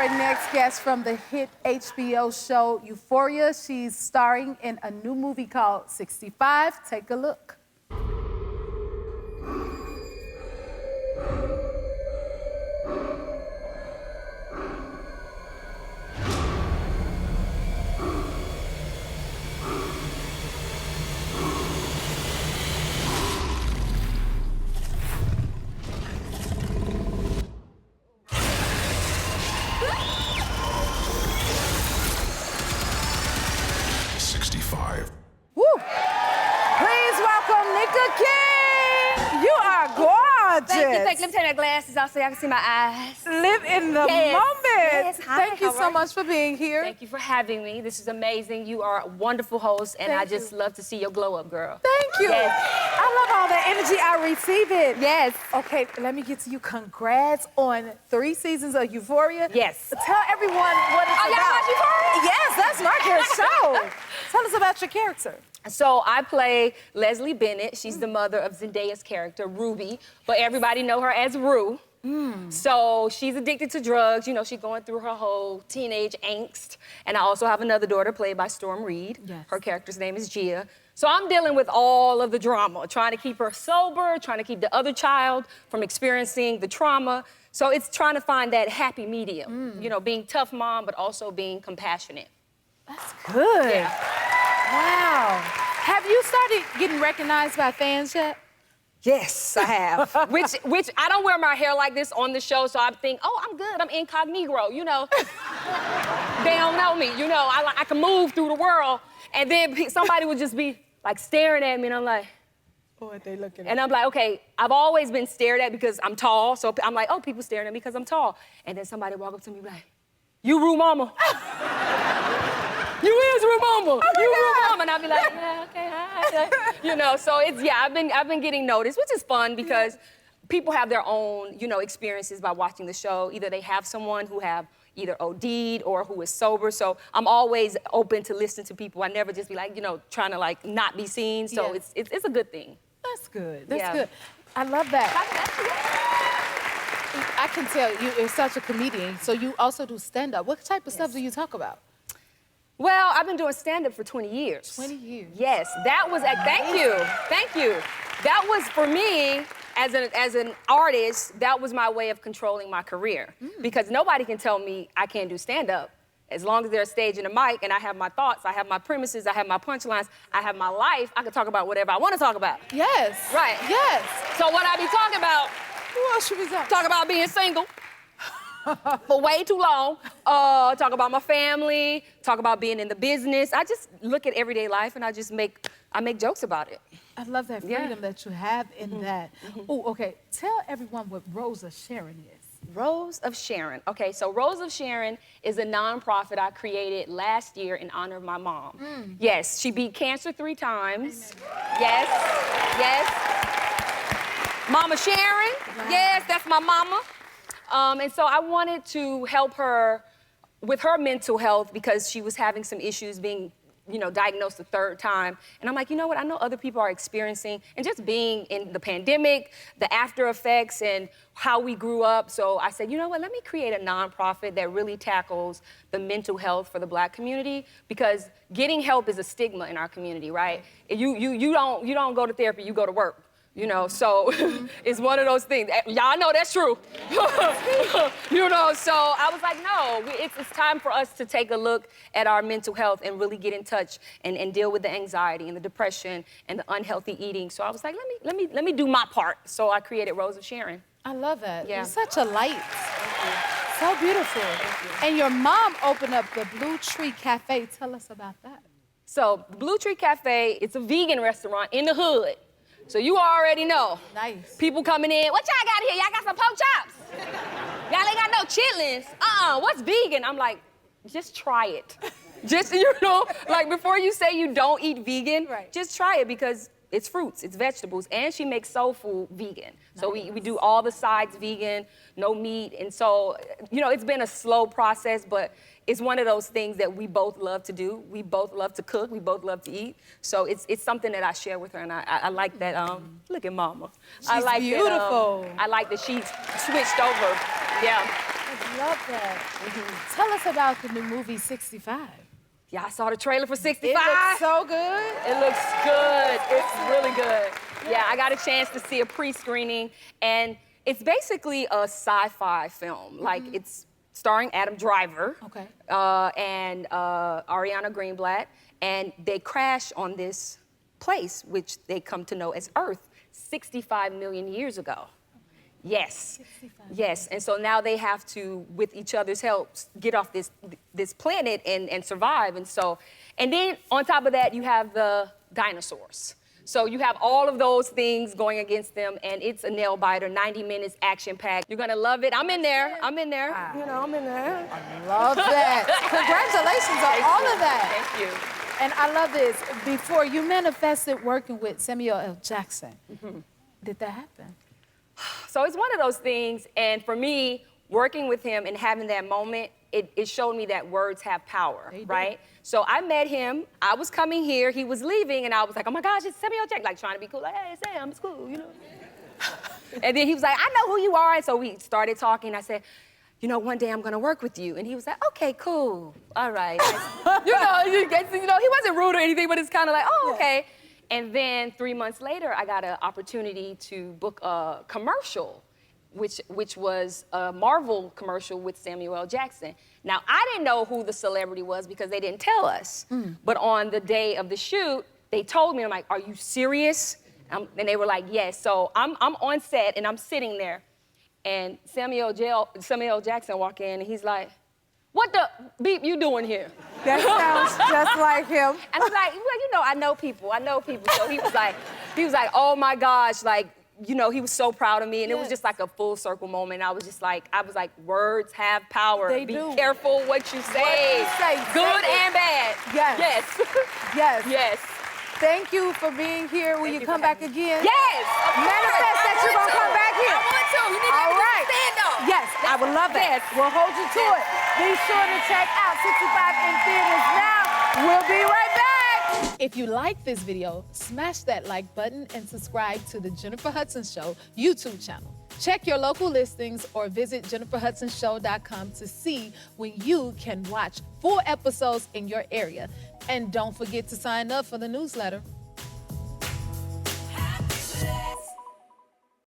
our next guest from the hit HBO show Euphoria. She's starring in a new movie called 65. Take a look. Woo! Please welcome Nika King. You are gorgeous. Thank you. Let me take my glasses off so I can see my eyes. Live in the moment. Yes. Hi, Thank you so much for being here. Thank you for having me. This is amazing. You are a wonderful host, and I just love to see your glow up, girl. Thank you. Yes. I love all the energy. I receive it. Yes. Okay, let me get to you. Congrats on 3 seasons of Euphoria. Yes. Tell everyone what it's about. Y'all watch Euphoria? Yes, that's my show. Tell us about your character. So I play Leslie Bennett. She's the mother of Zendaya's character, Ruby, but everybody know her as Rue. So she's addicted to drugs. You know, she's going through her whole teenage angst. And I also have another daughter played by Storm Reed. Yes. Her character's name is Gia. So I'm dealing with all of the drama, trying to keep her sober, trying to keep the other child from experiencing the trauma. So it's trying to find that happy medium, you know, being tough mom, but also being compassionate. That's good. Yeah. Wow. Have you started getting recognized by fans yet? Yes, I have. which I don't wear my hair like this on the show, so I think, oh, I'm good. I'm incognito, you know. They don't know me, you know. I can move through the world, and then somebody would just be like staring at me, and I'm like, What are they looking at? and I'm like, okay, I've always been stared at because I'm tall, so I'm like, oh, people staring at me because I'm tall. And then somebody walk up to me like, you Rue Mama. You is Rue Mama. You Rue Mama. And I'll be like, yeah, okay, hi. You know, so it's, yeah, I've been getting noticed, which is fun because people have their own, you know, experiences by watching the show. Either they have someone who have either OD'd or who is sober. So I'm always open to listen to people. I never just be like, you know, trying to like not be seen. So it's a good thing. That's good. That's good. I love that. I can tell you're such a comedian. So you also do stand-up. What type of stuff do you talk about? Well, I've been doing stand-up for 20 years. 20 years. Yes, that was, thank you. That was, for me, as an artist, that was my way of controlling my career. Because nobody can tell me I can't do stand-up. As long as there's a stage and a mic, and I have my thoughts, I have my premises, I have my punchlines, I have my life, I can talk about whatever I want to talk about. Yes. Right. Yes. So what I be talking about, Who else should we talk about being single for way too long, talk about my family, talk about being in the business. I just look at everyday life and I make jokes about it. I love that freedom that you have in that. Oh, okay. Tell everyone what Rose of Sharon is. Rose of Sharon. Okay, so Rose of Sharon is a nonprofit I created last year in honor of my mom. Yes, she beat cancer 3 times. Amen. Yes. Mama Sharon. Wow. Yes, that's my mama. And so I wanted to help her with her mental health because she was having some issues being, you know, diagnosed the 3rd time. And I'm like, you know what? I know other people are experiencing, and just being in the pandemic, the after effects, and how we grew up. So I said, you know what? Let me create a nonprofit that really tackles the mental health for the Black community, because getting help is a stigma in our community, right? You don't go to therapy, you go to work. You know, so it's one of those things. Y'all know that's true. You know, so I was like, no, it's time for us to take a look at our mental health and really get in touch and deal with the anxiety and the depression and the unhealthy eating. So I was like, let me do my part. So I created Rose of Sharon. I love that. Yeah. You're such a light. So beautiful. And your mom opened up the Blue Tree Cafe. Tell us about that. So Blue Tree Cafe, it's a vegan restaurant in the hood. So you already know. Nice. People coming in, what y'all got here? Y'all got some pork chops? Y'all ain't got no chitlins. What's vegan? I'm like, just try it. Just, you know, like before you say you don't eat vegan, just try it, because it's fruits, it's vegetables, and she makes soul food vegan. Nice. So we do all the sides vegan, no meat. And so, you know, it's been a slow process, but it's one of those things that we both love to do. We both love to cook, we both love to eat. So it's something that I share with her, and I like that, look at mama. She's beautiful. I like that she switched over, yeah. I love that. Tell us about the new movie 65. Yeah, I saw the trailer for 65. It looks so good. It looks good. It's really good. Yeah, I got a chance to see a pre-screening, and it's basically a sci-fi film. Like, it's starring Adam Driver and Ariana Greenblatt, and they crash on this place, which they come to know as Earth, 65 million years ago. Yes. Yes. And so now they have to, with each other's help, get off this planet and survive. And then on top of that, you have the dinosaurs. So you have all of those things going against them, and it's a nail biter, 90 minutes, action packed. You're gonna love it. I'm in there. I'm in there. You know, I'm in there. I love that. Congratulations on all of that. Thank you. And I love this. Before you manifested working with Samuel L. Jackson, did that happen? So it's one of those things, and for me, working with him and having that moment, it showed me that words have power, right? So I met him, I was coming here, he was leaving, and I was like, oh my gosh, it's Samuel Jackson, like trying to be cool, like, hey, Sam, it's cool, you know? And then he was like, I know who you are, and so we started talking. I said, you know, one day I'm gonna work with you. And he was like, okay, cool, all right. You know, he wasn't rude or anything, but it's kind of like, oh, okay. And then 3 months later, I got an opportunity to book a commercial, which was a Marvel commercial with Samuel L. Jackson. Now, I didn't know who the celebrity was because they didn't tell us. But on the day of the shoot, they told me, I'm like, are you serious? And they were like, yes. So I'm on set, and I'm sitting there, and Samuel L. Jackson walk in, and he's like, what the beep you doing here? That sounds just like him. And I'm like, well, you know, I know people. So he was like, oh my gosh, like, you know, he was so proud of me, and it was just like a full circle moment. I was like, words have power. They Be do. careful what you say. What you say. Good and bad. Yes. Yes. Yes. Yes. Thank you for being here. Will you come back again? Yes. Manifest that you're gonna come back here. I want to. You need to All right. stand up. Yes, I would love that. We'll hold you to it. Be sure to check out 65 in theaters now. We'll be right back. If you like this video, smash that like button and subscribe to the Jennifer Hudson Show YouTube channel. Check your local listings or visit jenniferhudsonshow.com to see when you can watch full episodes in your area. And don't forget to sign up for the newsletter.